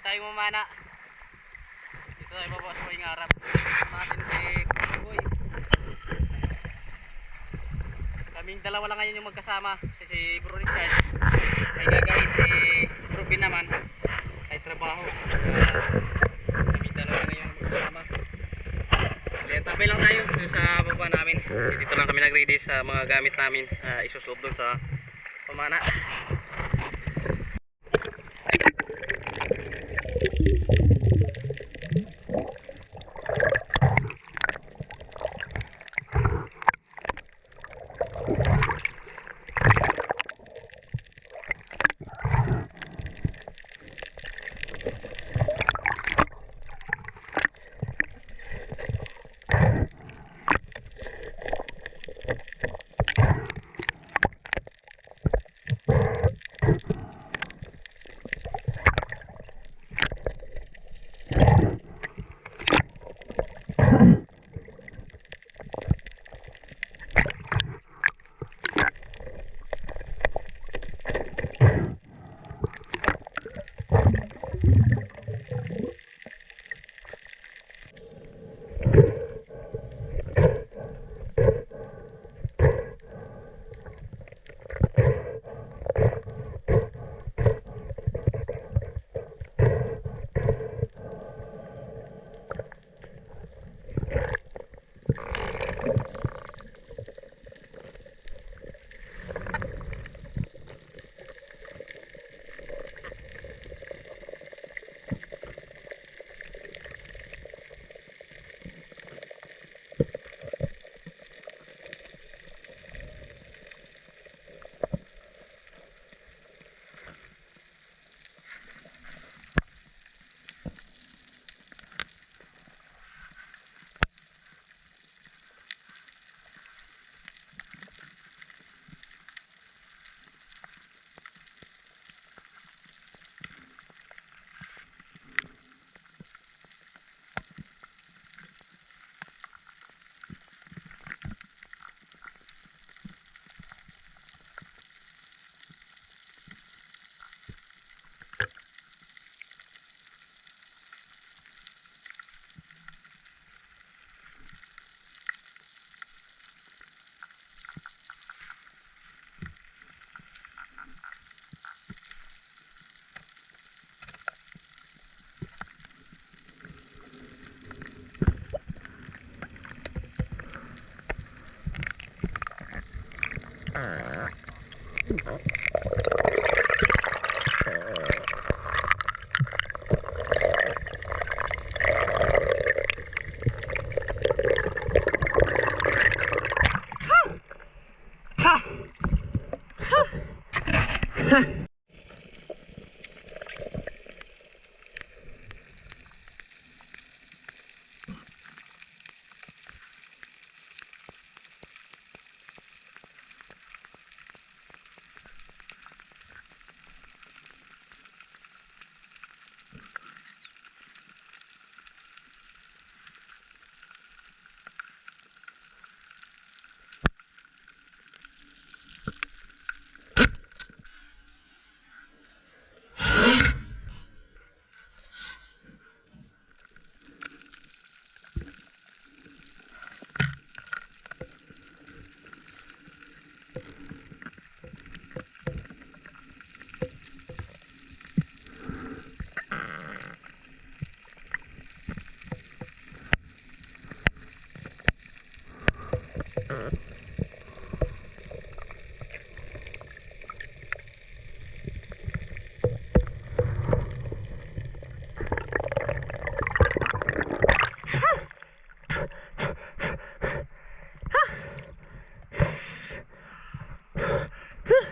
tayong mamana. Dito tayo baba sa huwing harap. Natin si Boy. Kaming dalawa lang ngayon yung magkasama. Kasi si Bro Richard ay gagayin, si Bro Bin naman ay trabaho. Kaming dalawa ngayon yung magkasama. Tabay lang tayo dun sa baba namin. Kasi dito lang kami nag-ready sa mga gamit namin. Isusuot dun sa pamana.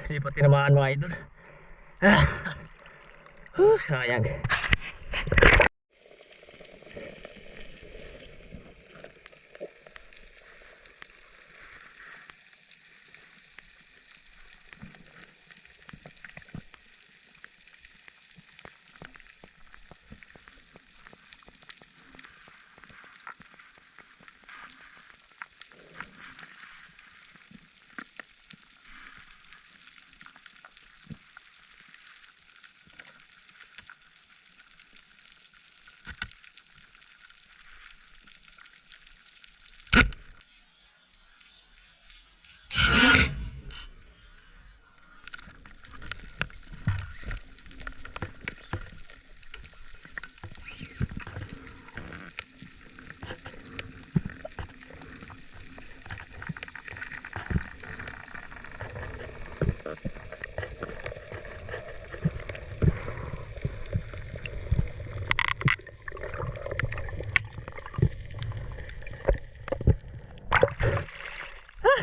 Hindi pa tinamaan mga idol. Sayang.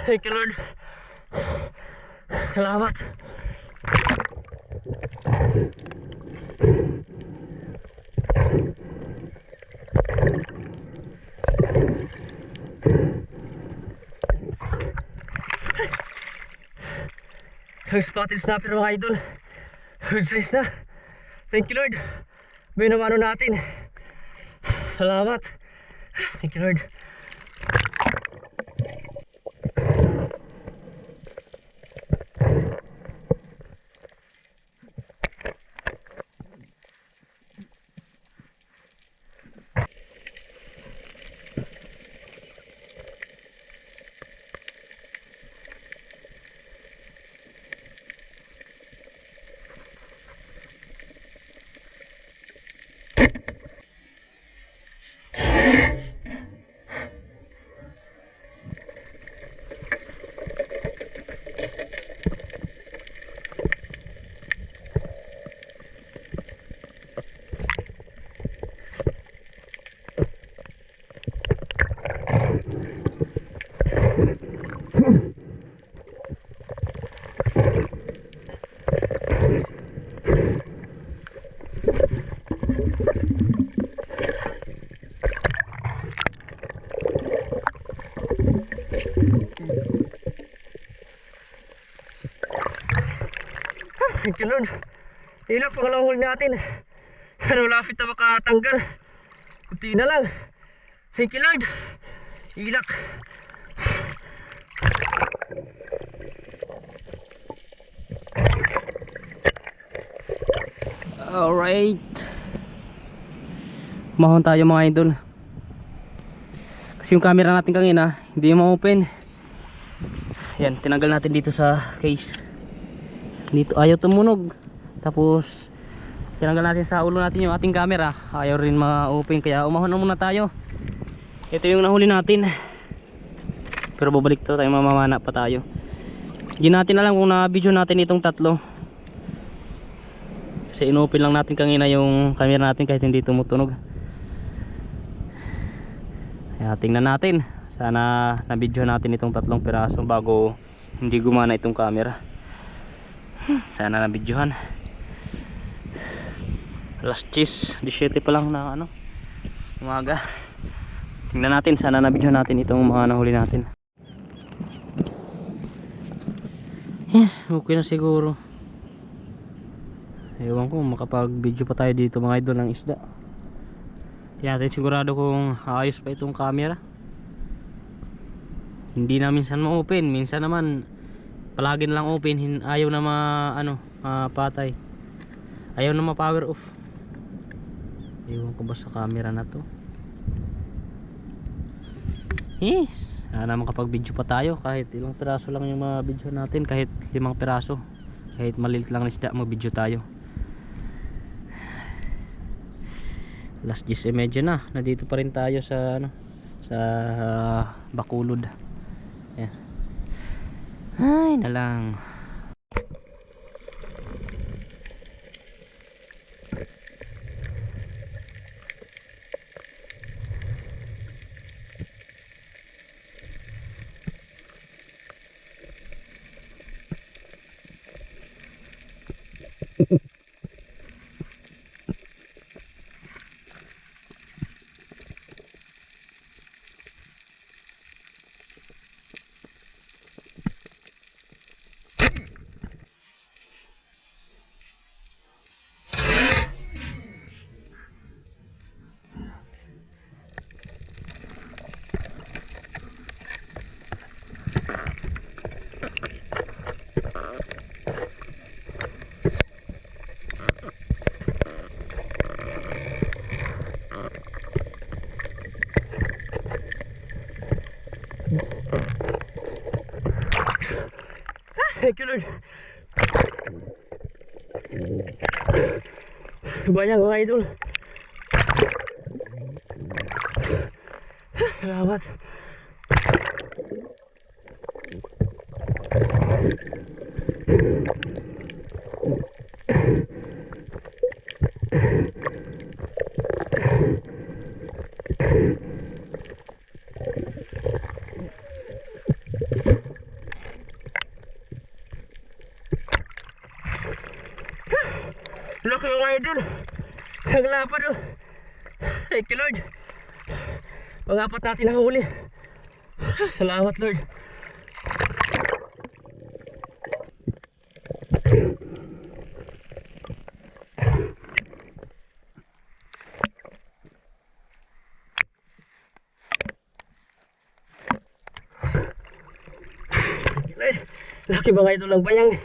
Thank you Lord. Salamat. Ang spotted snapper mga idol. Good size na. Thank you Lord. Binamano natin. Salamat. Thank you Lord. Thank you Lord. Ilak pangalawang huli natin. Ano, lapit na makatanggal. Kunti na lang. Thank you Lord. Ilak. Alright. Mahon tayo mga idol. Kasi yung camera natin kanina hindi ma-open. Yan, tinanggal natin dito sa case. Dito ayaw tumunog. Tapos tinanggal natin sa ulo natin yung ating camera. Ayaw rin ma-open, kaya umahon na muna tayo. Ito yung nahuli natin. Pero babalik to tayo, mamamana pa tayo. Hindi natin alam kung na-video natin itong tatlo. Kasi inopen lang natin kanina yung camera natin kahit hindi tumutunog. Kaya tingnan natin. Sana na-video natin itong tatlong piraso bago hindi gumana itong camera. Sana na-videohan. Last cheese 17 pa lang na ano, umaga. Tingnan natin, sana na-videohan natin itong mga nahuli natin. Yes, okay na siguro. Ewan ko makapag-video pa tayo dito mga idol ng isda. Hindi natin sigurado kung ayos pa itong camera. Hindi na minsan ma-open, minsan naman palagi na lang open, ayaw na patay. Ayaw na ma-power off. Ewan ko ba sa camera na to. Yes, sana makapag-video pa tayo. Kahit ilang piraso lang yung ma-video natin. Kahit 5 piraso, kahit maliit lang na isda, mag-video tayo. Last 10:30 na. Nandito pa rin tayo sa sa Bacolod. Yan. Ay na lang. Thank you Lord. Banyak mga idol. Salamat. Laki mga idol. Naglapad oh. Thank you Lord. Pang-apat natin nahuli. Salamat Lord. Laki mga idol ang bayang.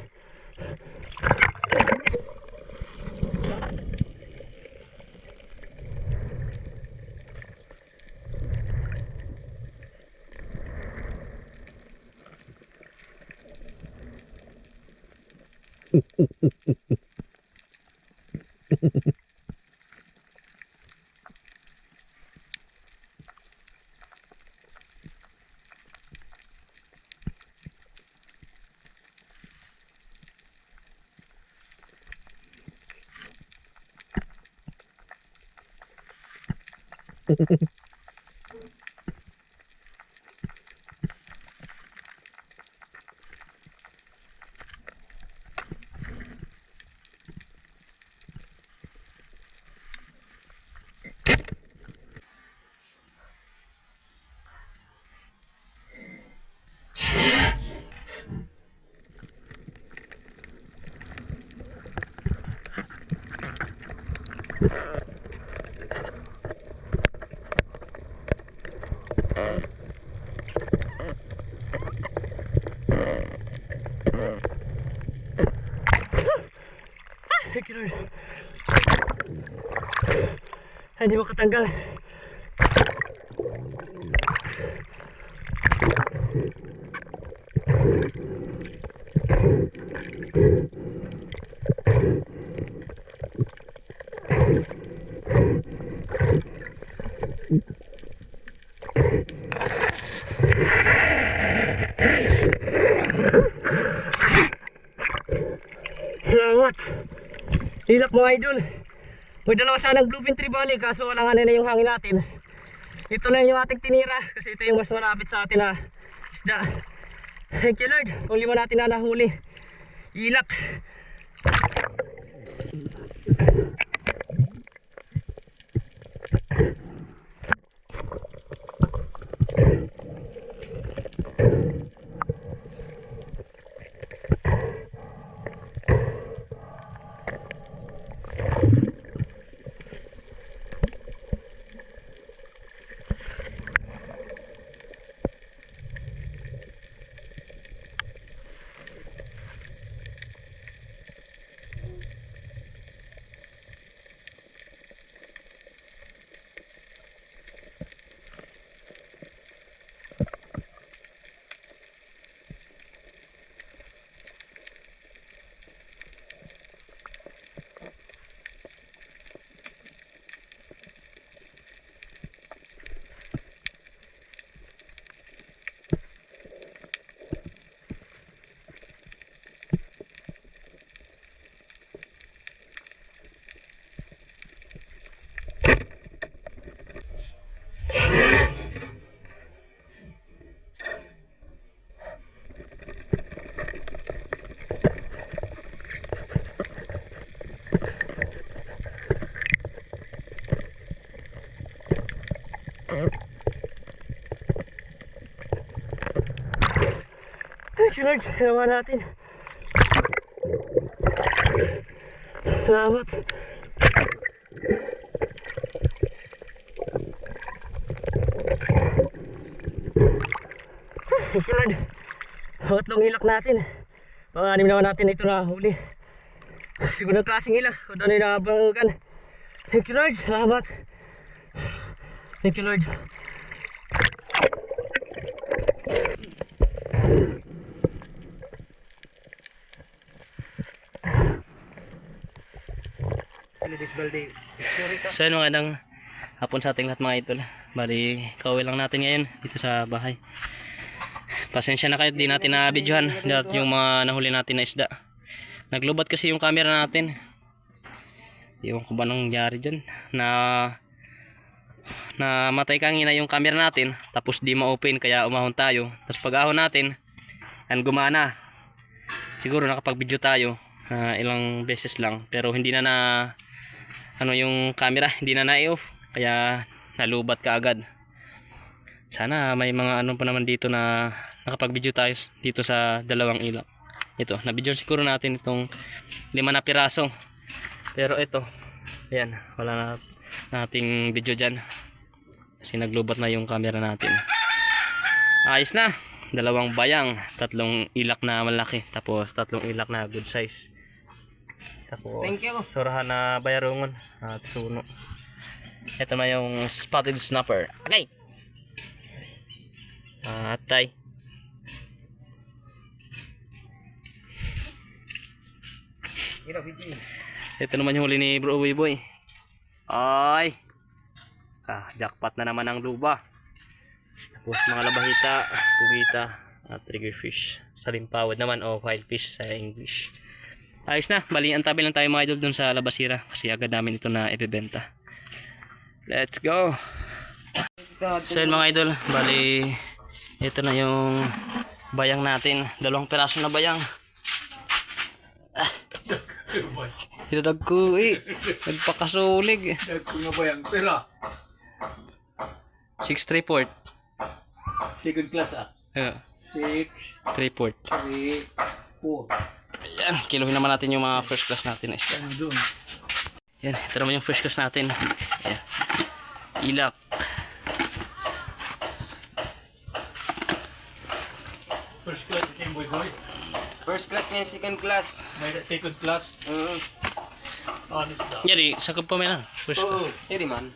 Thank you Lord. Hindi makatanggal. Salamat. Hilak mga idol. May dalawa sanang bluefin tree bali kaso wala nga na yung hangin natin. Ito na yung ating tinira kasi ito yung mas malapit sa atin na isda. Thank you Lord. Kung lima natin na nahuli. Hilak. Thank you Lord. Ginawa natin. Salamat. Thank you Lord. Pangatlong ilak natin. Pang-anim naman natin ito na huli. Siguro ng klaseng ilak. Kung doon ay nakabangugan. Thank you Lord. Salamat. Thank you Lord. So yun mga nang hapon sa ating lahat mga idol. Bali, kauwi lang natin ngayon dito sa bahay. Pasensya na kayo, di natin na-videohan lahat yung mga nahuli natin na isda. Naglubat kasi yung camera natin. Ewan ko ba nangyari dyan. Namatay kanina yung camera natin. Tapos di ma-open kaya umahon tayo. Tapos pag ahon natin, yan gumana. Siguro nakapag-video tayo. Ilang beses lang. Pero hindi na ano yung camera, hindi na na-off. Kaya nalubat ka agad. Sana may mga ano pa naman dito na nakapag-video tayo dito sa dalawang ilak. Ito, na-video siguro natin itong 5 na piraso. Pero ito, ayan, wala na nating video dyan. Kasi naglubat na yung camera natin. Ayos na. 2 bayang, 3 ilak na malaki, tapos 3 ilak na good size. Tapos Thank you. surahan na bayarungon at suno. Ito na yung spotted snapper. Okay. Atay. Ito naman yung huli ni Bro Uy Boy. Ay. Jackpot na naman ang luba. Tapos mga labahita, pugita, at triggerfish. Salimpawad naman o fish sa English. Ayos na, bali antabi lang tayo mga idol dun sa labasira kasi agad namin ito na ibebenta. Let's go. So yun mga idol, bali ito na yung bayang natin. 2 piraso na bayang. Hiladag ko nagpakasulig. Nagko nga bayang pera. 6-3-4. Second class 6, 3-4. 3, 4. Ayan, kiluhin naman natin yung mga first class natin na isda. Ano doon? Yan, ito naman yung first class natin. Ayan. Ilak. First class yung boy. First class ngayon, second class. May second class. Honest daw. Yari, sakop pa may lang. First class. Oo. Hindi man.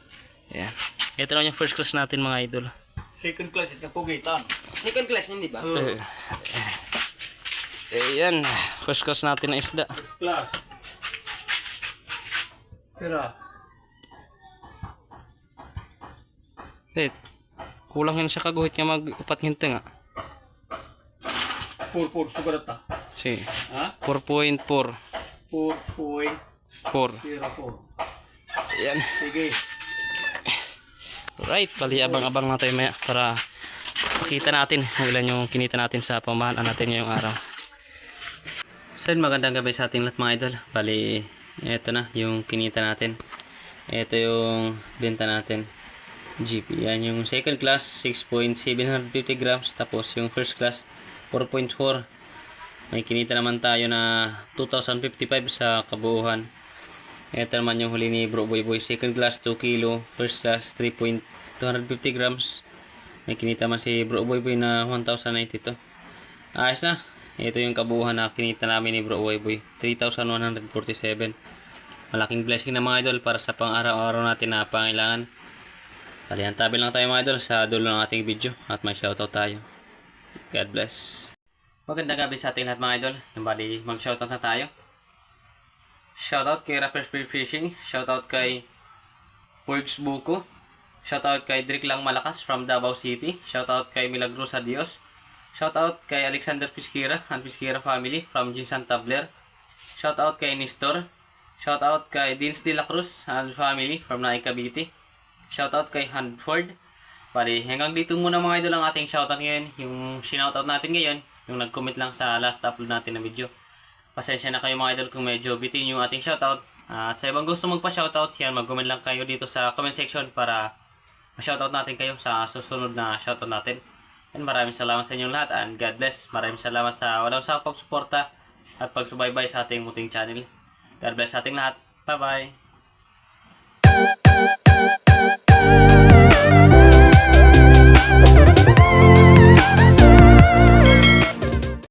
Ayan. Ito naman yung first class natin mga idol. Second class ito pugitan. Second class, hindi ba? Ayan, first class natin na isda. First class. Pera. Kulang yun sa kaguhit niya mag-upat nginti nga. 4 sugar ta. Si, Ha? 4.4. 4.04. Ayan. Sige. Right, bali abang-abang na tayo maya para makita natin kung ilan yung kinita natin sa pamahalaan natin ngayong araw. So magandang gabi sa ating lahat mga idol. Bali, ito na yung kinita natin. Ito yung benta natin. GP. Yan yung second class 6.750 grams. Tapos yung first class 4.4. May kinita naman tayo na 2,055 sa kabuuan. Ito naman yung huli ni Bro Boy Boy. Second class 2 kilo. First class 3.250 grams. May kinita man si Bro Boy Boy na 1,092. Ayos na. Ito yung kabuuan na kinita namin ni Bro Boy Boy. 3,147. Malaking blessing na mga idol para sa pang-araw-araw natin na pangailangan. Balihan tabi lang tayo mga idol sa dulo ng ating video. At may shoutout tayo. God bless. Magandang gabi sa ating lahat mga idol. Bali mag-shoutout na tayo. Shoutout kay Rapper Spear Fishing. Shoutout kay Porgs Buko. Shoutout kay Drick Lang Malakas from Davao City. Shoutout kay Milagrosa Dios. Shoutout kay Alexander Pisquera and Pisquera family from Jinsan Tabler. Shoutout kay Nestor. Shoutout kay Dins de la Cruz and family from Naik Cavite. Shoutout kay Hanford. Bali, hanggang dito muna mga idol ang ating shoutout ngayon. Yung sinoutout natin ngayon, yung nag-comment lang sa last upload natin na video. Pasensya na kayo mga idol kung medyo bitin yung ating shoutout. At sa ibang gusto magpa-shoutout, yan, mag-comment lang kayo dito sa comment section para ma-shoutout natin kayo sa susunod na shoutout natin. And maraming salamat sa inyong lahat and God bless. Maraming salamat sa walang sawang pagsuporta at pagsubaybay sa ating muting channel. God bless sa ating lahat. Bye bye!